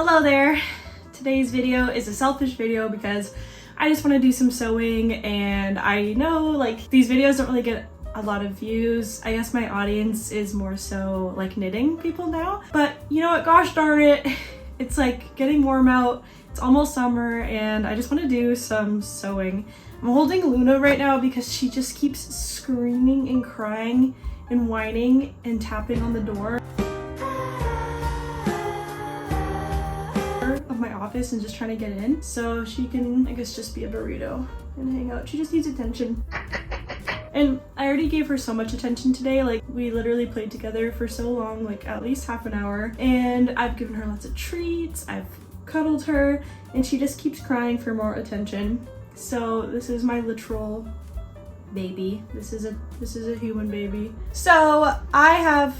Hello there. Today's video is a selfish video because I just want to do some sewing, and I know like these videos don't really get a lot of views. I guess my audience is more so like knitting people now, but you know what, gosh darn it, it's like getting warm out, it's almost summer, and I just want to do some sewing. I'm holding Luna right now because she just keeps screaming and crying and whining and tapping on the door of my office and just trying to get in so she can, I guess, just be a burrito and hang out. She just needs attention. And I already gave her so much attention today. Like, we literally played together for so long, like at least half an hour, and I've given her lots of treats, I've cuddled her, and she just keeps crying for more attention. So this is my literal baby. This is a human baby. So I have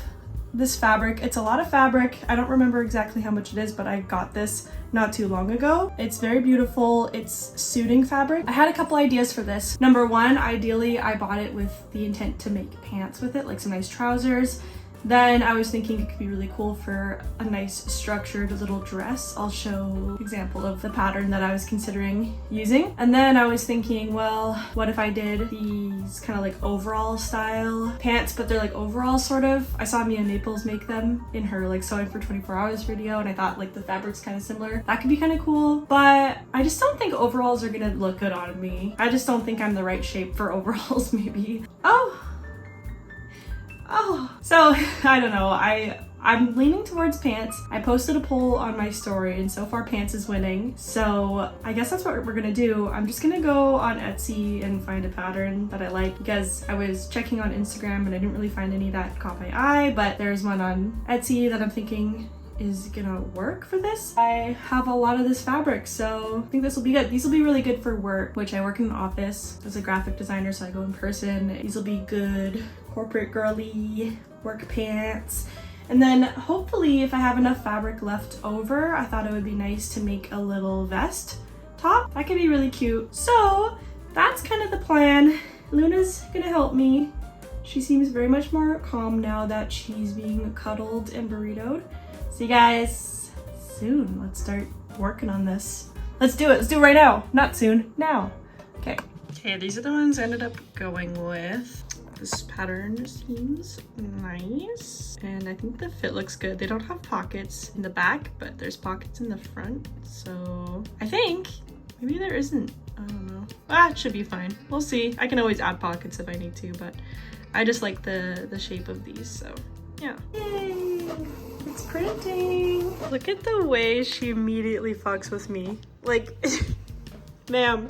this fabric. It's a lot of fabric. I don't remember exactly how much it is, but I got this not too long ago. It's very beautiful. It's suiting fabric. I had a couple ideas for this. Number one, ideally I bought it with the intent to make pants with it, like some nice trousers. Then I was thinking it could be really cool for a nice structured little dress. I'll show an example of the pattern that I was considering using. And then I was thinking, well, what if I did these kind of like overall style pants, but they're like overalls sort of. I saw Mia Maples make them in her like sewing for 24 hours video, and I thought like the fabric's kind of similar. That could be kind of cool, but I just don't think overalls are gonna look good on me. I just don't think I'm the right shape for overalls maybe. So I don't know, I'm leaning towards pants. I posted a poll on my story and so far pants is winning. So I guess that's what we're gonna do. I'm just gonna go on Etsy and find a pattern that I like, because I was checking on Instagram and I didn't really find any that caught my eye, but there's one on Etsy that I'm thinking is gonna work for this. I have a lot of this fabric, so I think this will be good. These will be really good for work, which I work in an office as a graphic designer, so I go in person. These will be good corporate girly work pants. And then hopefully if I have enough fabric left over, I thought it would be nice to make a little vest top. That could be really cute. So that's kind of the plan. Luna's gonna help me. She seems very much more calm now that she's being cuddled and burritoed. See you guys soon. Let's start working on this. Let's do it. Let's do it right now. Not soon, now. Okay. Okay, these are the ones I ended up going with. This pattern seems nice, and I think the fit looks good. They don't have pockets in the back, but there's pockets in the front, so I think maybe there isn't. I don't know. It should be fine. We'll see. I can always add pockets if I need to, but I just like the shape of these, so yeah. Yay! It's printing. Look at the way she immediately fucks with me. Like, ma'am,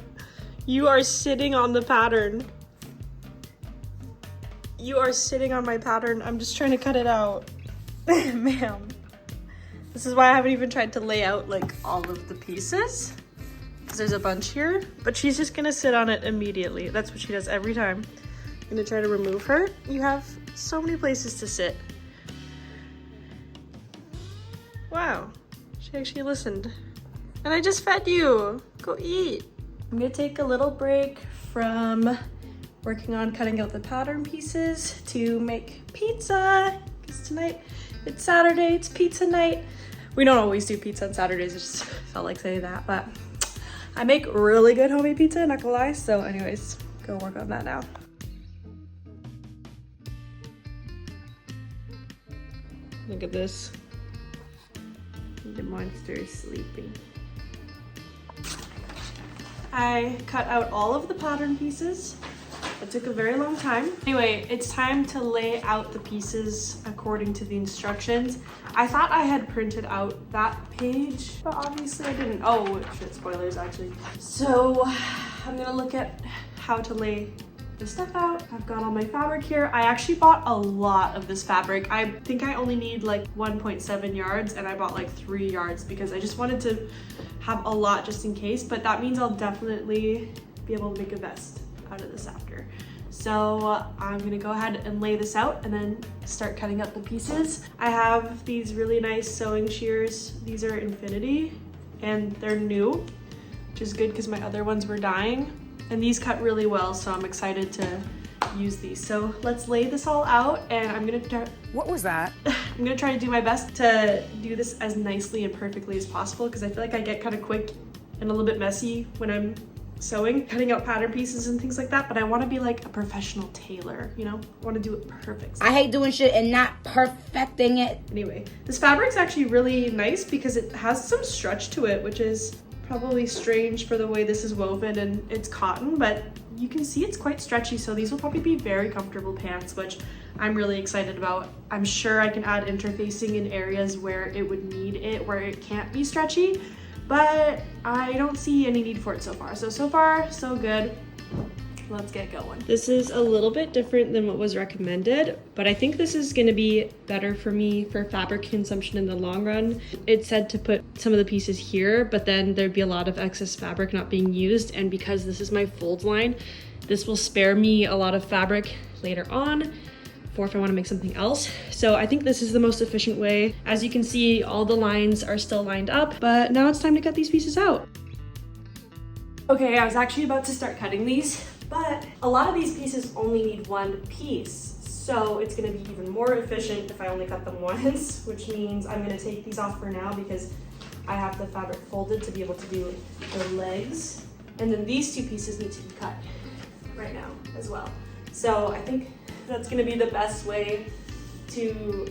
you are sitting on the pattern. You are sitting on my pattern. I'm just trying to cut it out. Ma'am. This is why I haven't even tried to lay out like all of the pieces, because there's a bunch here, but she's just gonna sit on it immediately. That's what she does every time. I'm gonna try to remove her. You have so many places to sit. Wow, she actually listened. And I just fed you. Go eat. I'm gonna take a little break from working on cutting out the pattern pieces to make pizza, because tonight it's Saturday, it's pizza night. We don't always do pizza on Saturdays, I just felt like saying that, but I make really good homemade pizza, not gonna lie. So anyways, go work on that now. Look at this. The monster is sleeping. I cut out all of the pattern pieces. It took a very long time. Anyway, it's time to lay out the pieces according to the instructions. I thought I had printed out that page, but obviously I didn't. Oh shit, spoilers actually. So I'm gonna look at how to lay the stuff out. I've got all my fabric here. I actually bought a lot of this fabric. I think I only need like 1.7 yards, and I bought like 3 yards because I just wanted to have a lot just in case, but that means I'll definitely be able to make a vest out of this after. So I'm gonna go ahead and lay this out and then start cutting up the pieces. I have these really nice sewing shears. These are Infinity and they're new, which is good because my other ones were dying. And these cut really well, so I'm excited to use these. So let's lay this all out, and I'm gonna try. What was that? I'm gonna try to do my best to do this as nicely and perfectly as possible, because I feel like I get kind of quick and a little bit messy when I'm sewing, cutting out pattern pieces and things like that, but I want to be like a professional tailor, you know? I want to do it perfect. I hate doing shit and not perfecting it. Anyway, this fabric's actually really nice because it has some stretch to it, which is probably strange for the way this is woven, and it's cotton, but you can see it's quite stretchy, so these will probably be very comfortable pants, which I'm really excited about. I'm sure I can add interfacing in areas where it would need it, where it can't be stretchy, but I don't see any need for it so far. So far, so good. Let's get going. This is a little bit different than what was recommended, but I think this is gonna be better for me for fabric consumption in the long run. It said to put some of the pieces here, but then there'd be a lot of excess fabric not being used, and because this is my fold line, this will spare me a lot of fabric later on for if I wanna make something else. So I think this is the most efficient way. As you can see, all the lines are still lined up, but now it's time to cut these pieces out. Okay, I was actually about to start cutting these, but a lot of these pieces only need one piece. So it's gonna be even more efficient if I only cut them once, which means I'm gonna take these off for now because I have the fabric folded to be able to do the legs. And then these two pieces need to be cut right now as well. So I think that's gonna be the best way to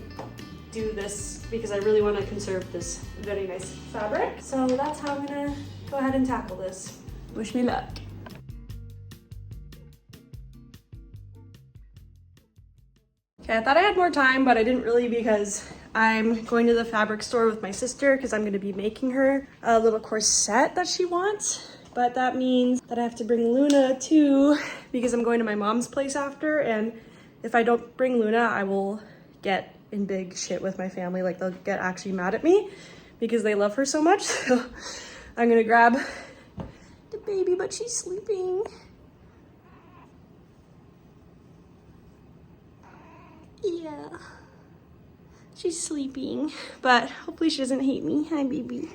do this because I really wanna conserve this very nice fabric. So that's how I'm gonna go ahead and tackle this. Wish me luck. Okay, I thought I had more time, but I didn't really because I'm going to the fabric store with my sister because I'm gonna be making her a little corset that she wants. But that means that I have to bring Luna too because I'm going to my mom's place after, and if I don't bring Luna, I will get in big shit with my family. Like, they'll get actually mad at me because they love her so much. So I'm gonna grab the baby, but she's sleeping. Yeah, she's sleeping, but hopefully she doesn't hate me. Hi, baby.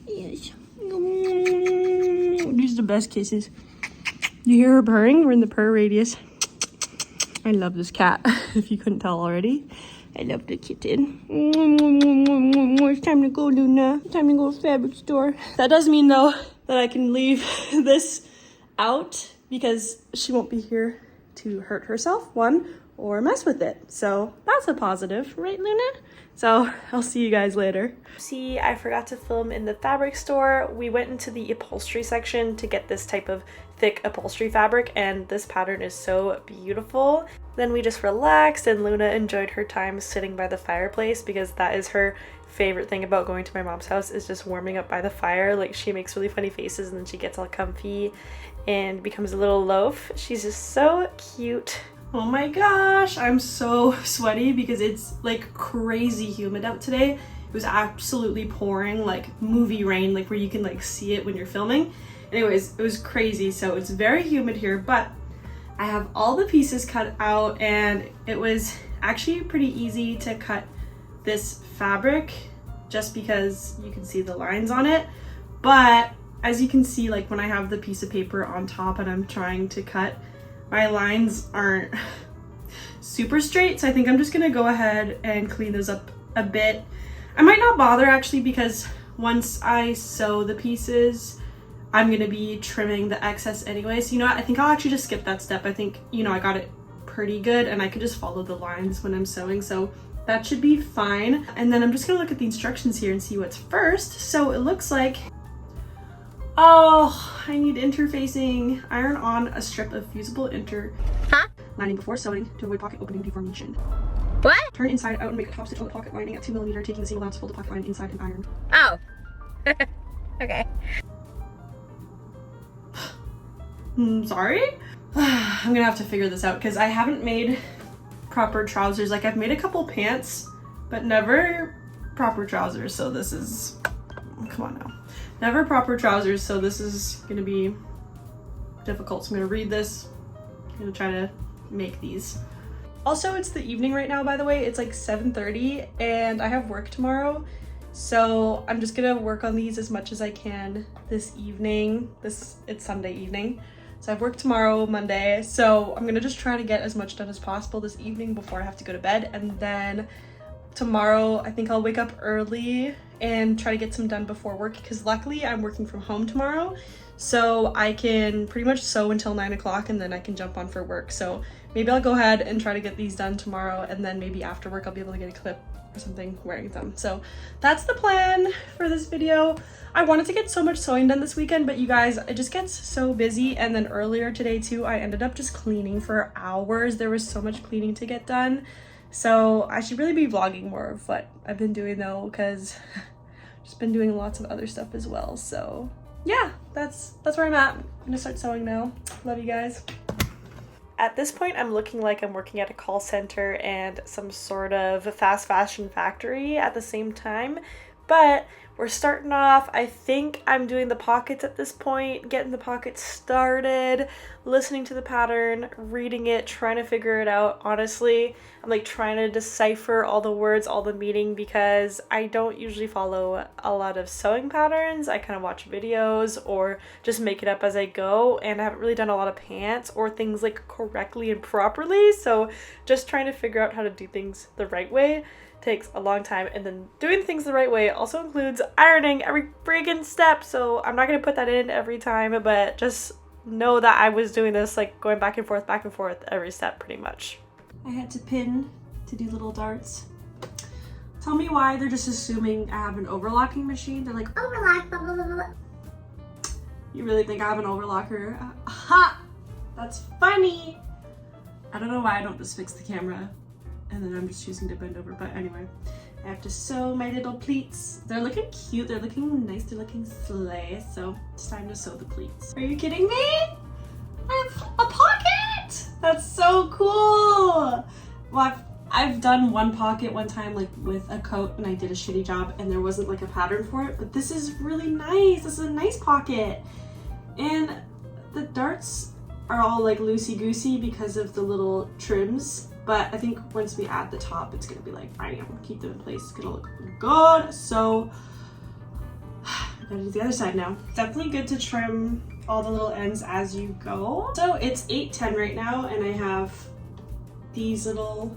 Yes. These are the best kisses. You hear her purring? We're in the purr radius. I love this cat, if you couldn't tell already. I love the kitten. It's time to go, Luna. It's time to go to the fabric store. That does mean, though, that I can leave this out because she won't be here to hurt herself, one, or mess with it. So that's a positive, right, Luna? So I'll see you guys later. See, I forgot to film in the fabric store. We went into the upholstery section to get this type of thick upholstery fabric, and this pattern is so beautiful. Then we just relaxed, and Luna enjoyed her time sitting by the fireplace because that is her favorite thing about going to my mom's house, is just warming up by the fire. Like, she makes really funny faces and then she gets all comfy and becomes a little loaf. She's just so cute. Oh my gosh, I'm so sweaty because it's like crazy humid out today. It was absolutely pouring, like movie rain, like where you can like see it when you're filming. Anyways, it was crazy. So it's very humid here, but I have all the pieces cut out, and it was actually pretty easy to cut this fabric just because you can see the lines on it. But as you can see, like when I have the piece of paper on top and I'm trying to cut, my lines aren't super straight, so I think I'm just gonna go ahead and clean those up a bit. I might not bother actually, because once I sew the pieces, I'm gonna be trimming the excess anyway. So you know what, I think I'll actually just skip that step. I think, you know, I got it pretty good and I could just follow the lines when I'm sewing, so that should be fine. And then I'm just gonna look at the instructions here and see what's first. So it looks like, oh, I need interfacing. Iron on a strip of fusible lining before sewing to avoid pocket opening deformation. What? Turn inside out and make a top stitch on the pocket lining at 2mm, taking the seam allowance to fold the pocket lining inside and iron. Oh. Okay. Sorry? I'm gonna have to figure this out because I haven't made proper trousers. Like, I've made a couple pants, but never proper trousers. So this is, come on now. Never proper trousers, so this is gonna be difficult. So I'm gonna read this. I'm gonna try to make these. Also, it's the evening right now, by the way. It's like 7:30 and I have work tomorrow. So I'm just gonna work on these as much as I can this evening. It's Sunday evening. So I have work tomorrow, Monday, so I'm gonna just try to get as much done as possible this evening before I have to go to bed. And then tomorrow, I think I'll wake up early and try to get some done before work, because luckily I'm working from home tomorrow. So I can pretty much sew until 9 o'clock and then I can jump on for work. So maybe I'll go ahead and try to get these done tomorrow, and then maybe after work I'll be able to get a clip or something wearing them. So that's the plan for this video. I wanted to get so much sewing done this weekend, but you guys, it just gets so busy. And then earlier today too, I ended up just cleaning for hours. There was so much cleaning to get done. So I should really be vlogging more of what I've been doing though, because I've just been doing lots of other stuff as well. So yeah, that's where I'm at. I'm gonna start sewing now. Love you guys. At this point, I'm looking like I'm working at a call center and some sort of fast fashion factory at the same time, but we're starting off. I think I'm doing the pockets at this point, getting the pockets started, listening to the pattern, reading it, trying to figure it out. Honestly, I'm like trying to decipher all the words, all the meaning, because I don't usually follow a lot of sewing patterns. I kind of watch videos or just make it up as I go, and I haven't really done a lot of pants or things like correctly and properly. So just trying to figure out how to do things the right way takes a long time, and then doing things the right way also includes ironing every friggin' step. So I'm not gonna put that in every time, but just know that I was doing this like going back and forth every step pretty much. I had to pin to do little darts. Tell me why they're just assuming I have an overlocking machine. They're like, overlock, blah, blah, blah, blah. You really think I have an overlocker? Ha! That's funny. I don't know why I don't just fix the camera and then I'm just choosing to bend over, but anyway, I have to sew my little pleats. They're looking cute, they're looking nice, they're looking slay, so it's time to sew the pleats. Are you kidding me? I have a pocket! That's so cool! Well, I've done one pocket one time like with a coat and I did a shitty job and there wasn't like a pattern for it, but this is really nice. This is a nice pocket. And the darts are all like loosey-goosey because of the little trims. But I think once we add the top, it's gonna be like, bam, keep them in place. It's gonna look good. So I gotta do the other side now. Definitely good to trim all the little ends as you go. So it's 8:10 right now, and I have these little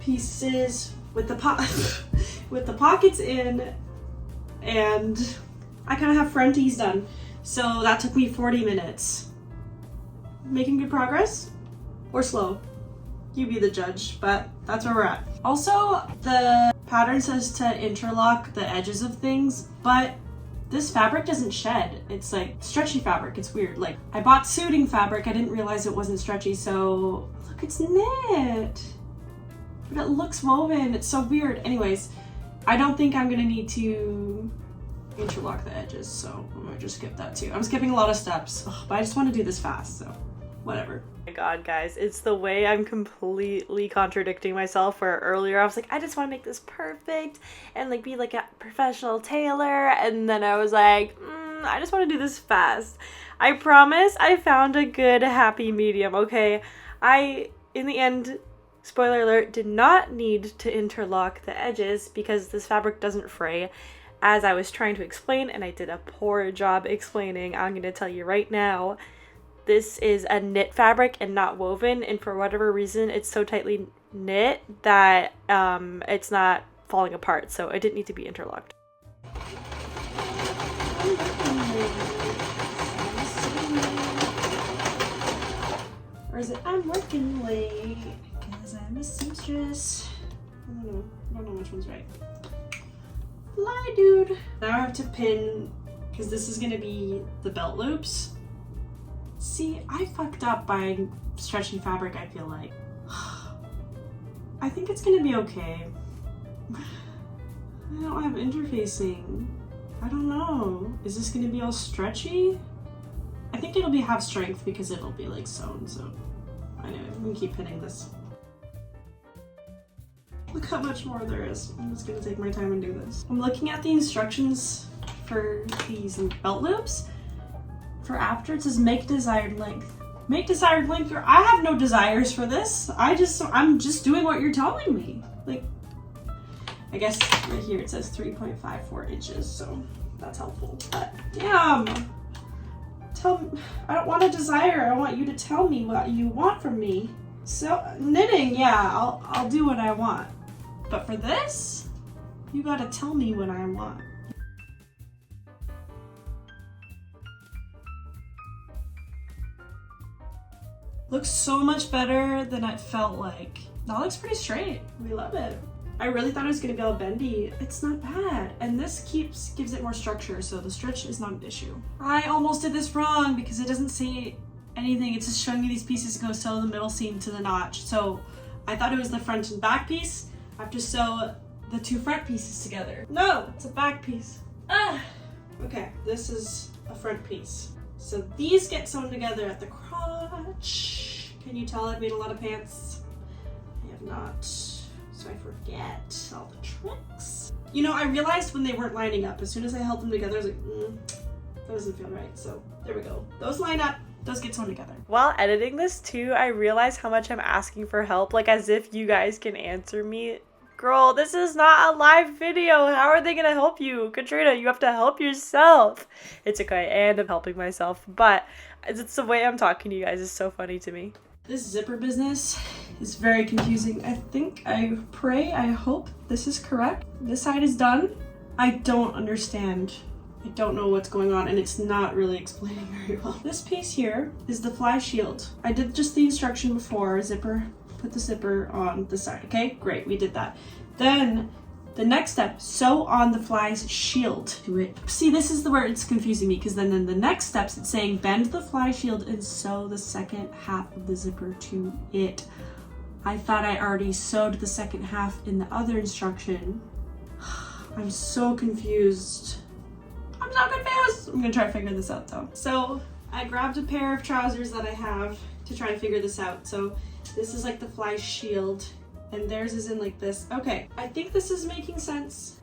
pieces with the with the pockets in, and I kind of have fronties done. So that took me 40 minutes. Making good progress or slow? You be the judge, but that's where we're at. Also, the pattern says to interlock the edges of things, but this fabric doesn't shed. It's like stretchy fabric. It's weird. Like, I bought suiting fabric. I didn't realize it wasn't stretchy, so look, it's knit. But it looks woven. It's so weird. Anyways, I don't think I'm gonna need to interlock the edges, so I'm gonna just skip that too. I'm skipping a lot of steps, but I just want to do this fast, so whatever. Oh my god, guys, it's the way I'm completely contradicting myself, where earlier I was like, I just want to make this perfect and like be like a professional tailor, and then I was like, I just want to do this fast. I promise I found a good happy medium, okay? I, in the end, spoiler alert, did not need to interlock the edges because this fabric doesn't fray, as I was trying to explain, and I did a poor job explaining. I'm going to tell you right now, this is a knit fabric and not woven, and for whatever reason it's so tightly knit that it's not falling apart, so it didn't need to be interlocked. Or is it I'm working late because I'm a seamstress? I don't know which one's right. Fly dude. Now I have to pin, because this is gonna be the belt loops. See, I fucked up buying stretchy fabric, I feel like. I think it's gonna be okay. I don't have interfacing. I don't know. Is this gonna be all stretchy? I think it'll be half strength because it'll be like sewn, so anyway, I'm gonna keep pinning this. Look how much more there is. I'm just gonna take my time and do this. I'm looking at the instructions for these belt loops. For after, it says make desired length. Make desired length. I have no desires for this. I'm just doing what you're telling me. Like, I guess right here it says 3.54 inches, so that's helpful. But damn, I don't want a desire. I want you to tell me what you want from me. So knitting, yeah, I'll do what I want. But for this, you gotta tell me what I want. Looks so much better than it felt like. That looks pretty straight. We love it. I really thought it was gonna be all bendy. It's not bad. And this gives it more structure, so the stretch is not an issue. I almost did this wrong because it doesn't say anything. It's just showing me these pieces to go sew the middle seam to the notch. So I thought it was the front and back piece. I have to sew the two front pieces together. No, it's a back piece. Ah! Okay, this is a front piece. So these get sewn together at the crotch. Can you tell I've made a lot of pants? I have not. So I forget all the tricks. You know, I realized when they weren't lining up, as soon as I held them together, I was like, that doesn't feel right. So there we go. Those line up, those get sewn together. While editing this too, I realized how much I'm asking for help, like as if you guys can answer me. Girl, this is not a live video. How are they gonna help you? Katrina, you have to help yourself. It's okay, and I'm helping myself, but it's the way I'm talking to you guys is so funny to me. This zipper business is very confusing. I hope this is correct. This side is done. I don't understand. I don't know what's going on, and it's not really explaining very well. This piece here is the fly shield. I did just the instruction before, zipper, put the zipper on the side. Okay, great, we did that. Then the next step, sew on the fly's shield to it. See, this is where it's confusing me, because then in the next steps, it's saying bend the fly shield and sew the second half of the zipper to it. I thought I already sewed the second half in the other instruction. I'm so confused. I'm gonna try to figure this out though. So I grabbed a pair of trousers that I have to try to figure this out. So this is like the fly shield, and theirs is in like this. Okay, I think this is making sense.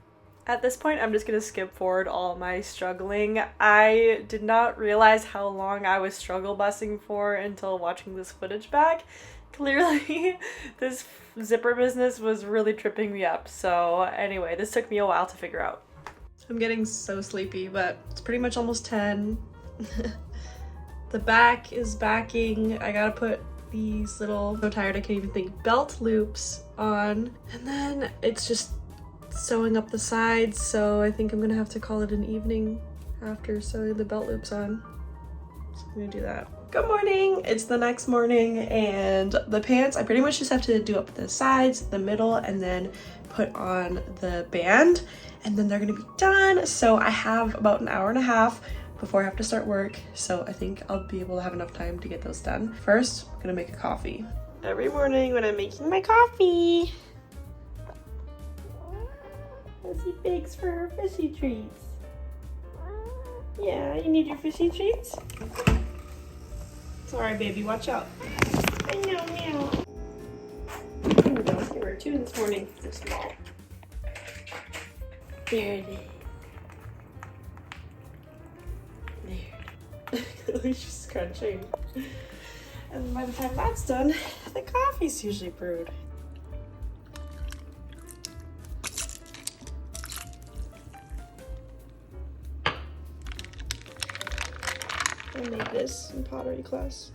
At this point, I'm just gonna skip forward all my struggling. I did not realize how long I was struggle bussing for until watching this footage back. Clearly, this zipper business was really tripping me up. So anyway, this took me a while to figure out. I'm getting so sleepy, but it's pretty much almost 10. The back is backing. I gotta put these little, so tired I can't even think, belt loops on, and then it's just sewing up the sides. So I think I'm gonna have to call it an evening after sewing the belt loops on. So I'm gonna do that. Good morning, it's the next morning, and the pants, I pretty much just have to do up the sides, the middle, and then put on the band, and then they're gonna be done. So I have about an hour and a half before I have to start work, so I think I'll be able to have enough time to get those done. First, I'm gonna make a coffee. Every morning when I'm making my coffee, Lizzie begs for her fishy treats. Yeah, you need your fishy treats? Sorry, baby, watch out. Meow, meow. There we go. There were two this morning. They're small. There it is. She's just crunching. And by the time that's done, the coffee's usually brewed. I made this in pottery class.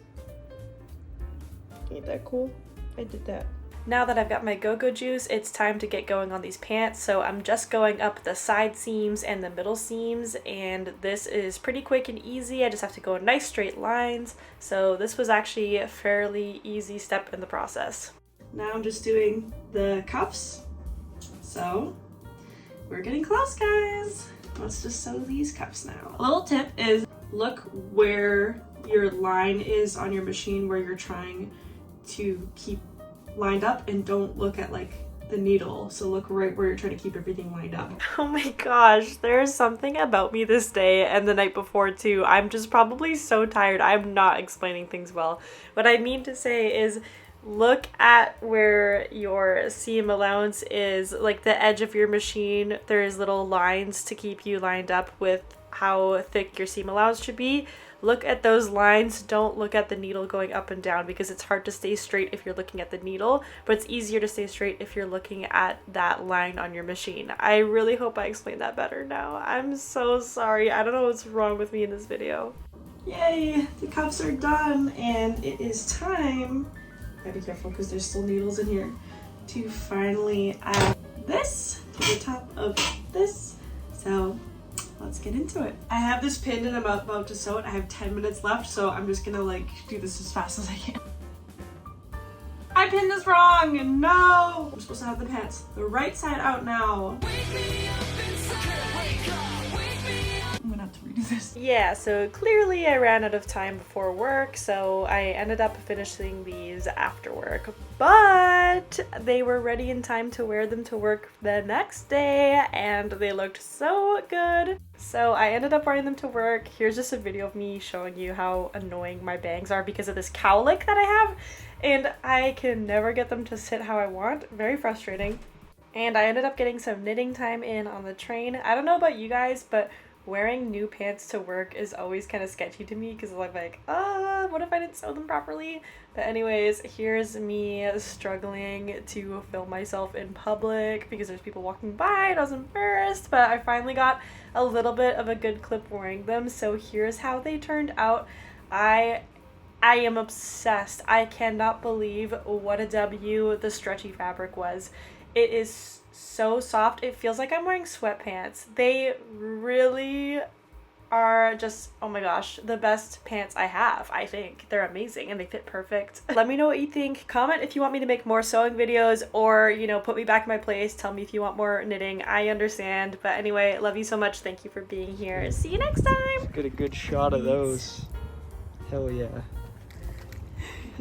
Ain't that cool? I did that. Now that I've got my go-go juice, it's time to get going on these pants. So I'm just going up the side seams and the middle seams, and this is pretty quick and easy. I just have to go in nice straight lines. So this was actually a fairly easy step in the process. Now I'm just doing the cuffs. So we're getting close, guys. Let's just sew these cuffs now. A little tip is look where your line is on your machine, where you're trying to keep lined up, and don't look at like the needle. So look right where you're trying to keep everything lined up. Oh my gosh, there's something about me this day and the night before too. I'm just probably so tired. I'm not explaining things well. What I mean to say is look at where your seam allowance is, like the edge of your machine. There's little lines to keep you lined up with how thick your seam allowance should be. Look at those lines. Don't look at the needle going up and down, because it's hard to stay straight if you're looking at the needle, but it's easier to stay straight if you're looking at that line on your machine. I really hope I explained that better now. I'm so sorry. I don't know what's wrong with me in this video. Yay, the cuffs are done and it is time, gotta be careful because there's still needles in here, to finally add this to the top of this. So let's get into it. I have this pinned and I'm about to sew it. I have 10 minutes left, so I'm just gonna like do this as fast as I can. I pinned this wrong, no! I'm supposed to have the pants the right side out now. I'm gonna have to redo this. Yeah, so clearly I ran out of time before work, so I ended up finishing these after work. But they were ready in time to wear them to work the next day, and they looked so good. So I ended up wearing them to work. Here's just a video of me showing you how annoying my bangs are because of this cowlick that I have, and I can never get them to sit how I want. Very frustrating. And I ended up getting some knitting time in on the train. I don't know about you guys, but wearing new pants to work is always kind of sketchy to me because I'm like, what if I didn't sew them properly? But anyways, here's me struggling to film myself in public because there's people walking by and I was embarrassed, but I finally got a little bit of a good clip wearing them. So here's how they turned out. I am obsessed. I cannot believe what a W the stretchy fabric was. It is so soft. It feels like I'm wearing sweatpants. They really are just, oh my gosh, the best pants I have, I think. They're amazing and they fit perfect. Let me know what you think. Comment if you want me to make more sewing videos or, you know, put me back in my place. Tell me if you want more knitting. I understand. But anyway, love you so much. Thank you for being here. See you next time. Let's get a good shot of those. Hell yeah.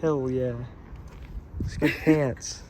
Hell yeah. It's good pants.